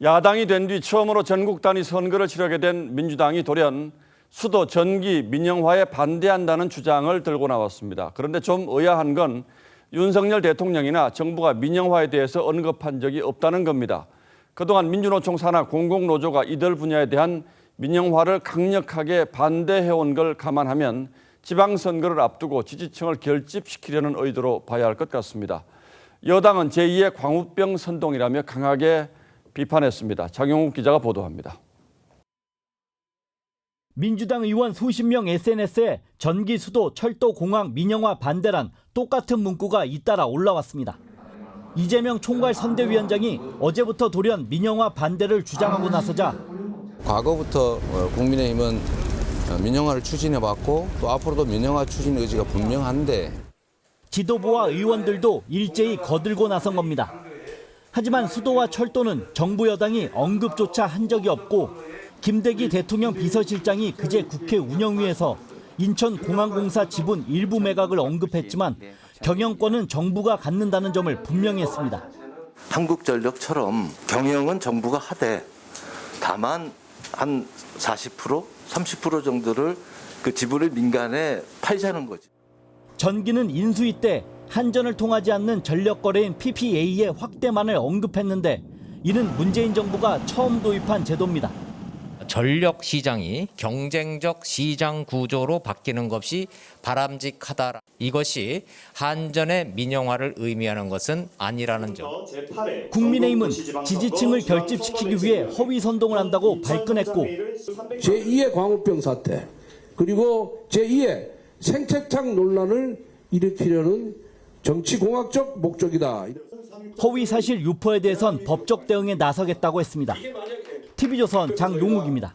야당이 된 뒤 처음으로 전국 단위 선거를 치르게 된 민주당이 돌연 수도 전기 민영화에 반대한다는 주장을 들고 나왔습니다. 그런데 좀 의아한 건 윤석열 대통령이나 정부가 민영화에 대해서 언급한 적이 없다는 겁니다. 그동안 민주노총 산하 공공노조가 이들 분야에 대한 민영화를 강력하게 반대해온 걸 감안하면 지방선거를 앞두고 지지층을 결집시키려는 의도로 봐야 할 것 같습니다. 여당은 제2의 광우병 선동이라며 강하게 비판했습니다. 장용욱 기자가 보도합니다. 민주당 의원 수십 명 SNS에 전기, 수도, 철도, 공항 민영화 반대란 똑같은 문구가 잇따라 올라왔습니다. 이재명 총괄 선대위원장이 어제부터 돌연 민영화 반대를 주장하고 나서자 과거부터 국민의힘은 민영화를 추진해왔고 또 앞으로도 민영화 추진 의지가 분명한데 지도부와 의원들도 일제히 거들고 나선 겁니다. 하지만 수도와 철도는 정부 여당이 언급조차 한 적이 없고 김대기 대통령 비서실장이 그제 국회 운영위에서 인천공항공사 지분 일부 매각을 언급했지만 경영권은 정부가 갖는다는 점을 분명히 했습니다. 한국전력처럼 경영은 정부가 하되 다만 한 40%, 30% 정도를 그 지분을 민간에 팔자는 거죠. 전기는 인수위 때 한전을 통하지 않는 전력 거래인 PPA의 확대만을 언급했는데 이는 문재인 정부가 처음 도입한 제도입니다. 전력 시장이 경쟁적 시장 구조로 바뀌는 것이 바람직하다. 이것이 한전의 민영화를 의미하는 것은 아니라는 점. 국민의힘은 지지층을 결집시키기 위해 허위 선동을 한다고 발끈했고 제2의 광우병 사태 그리고 제2의 생태창 논란을 일으키려는 정치공학적 목적이다. 허위 사실 유포에 대해선 법적 대응에 나서겠다고 했습니다. TV조선 장용욱입니다.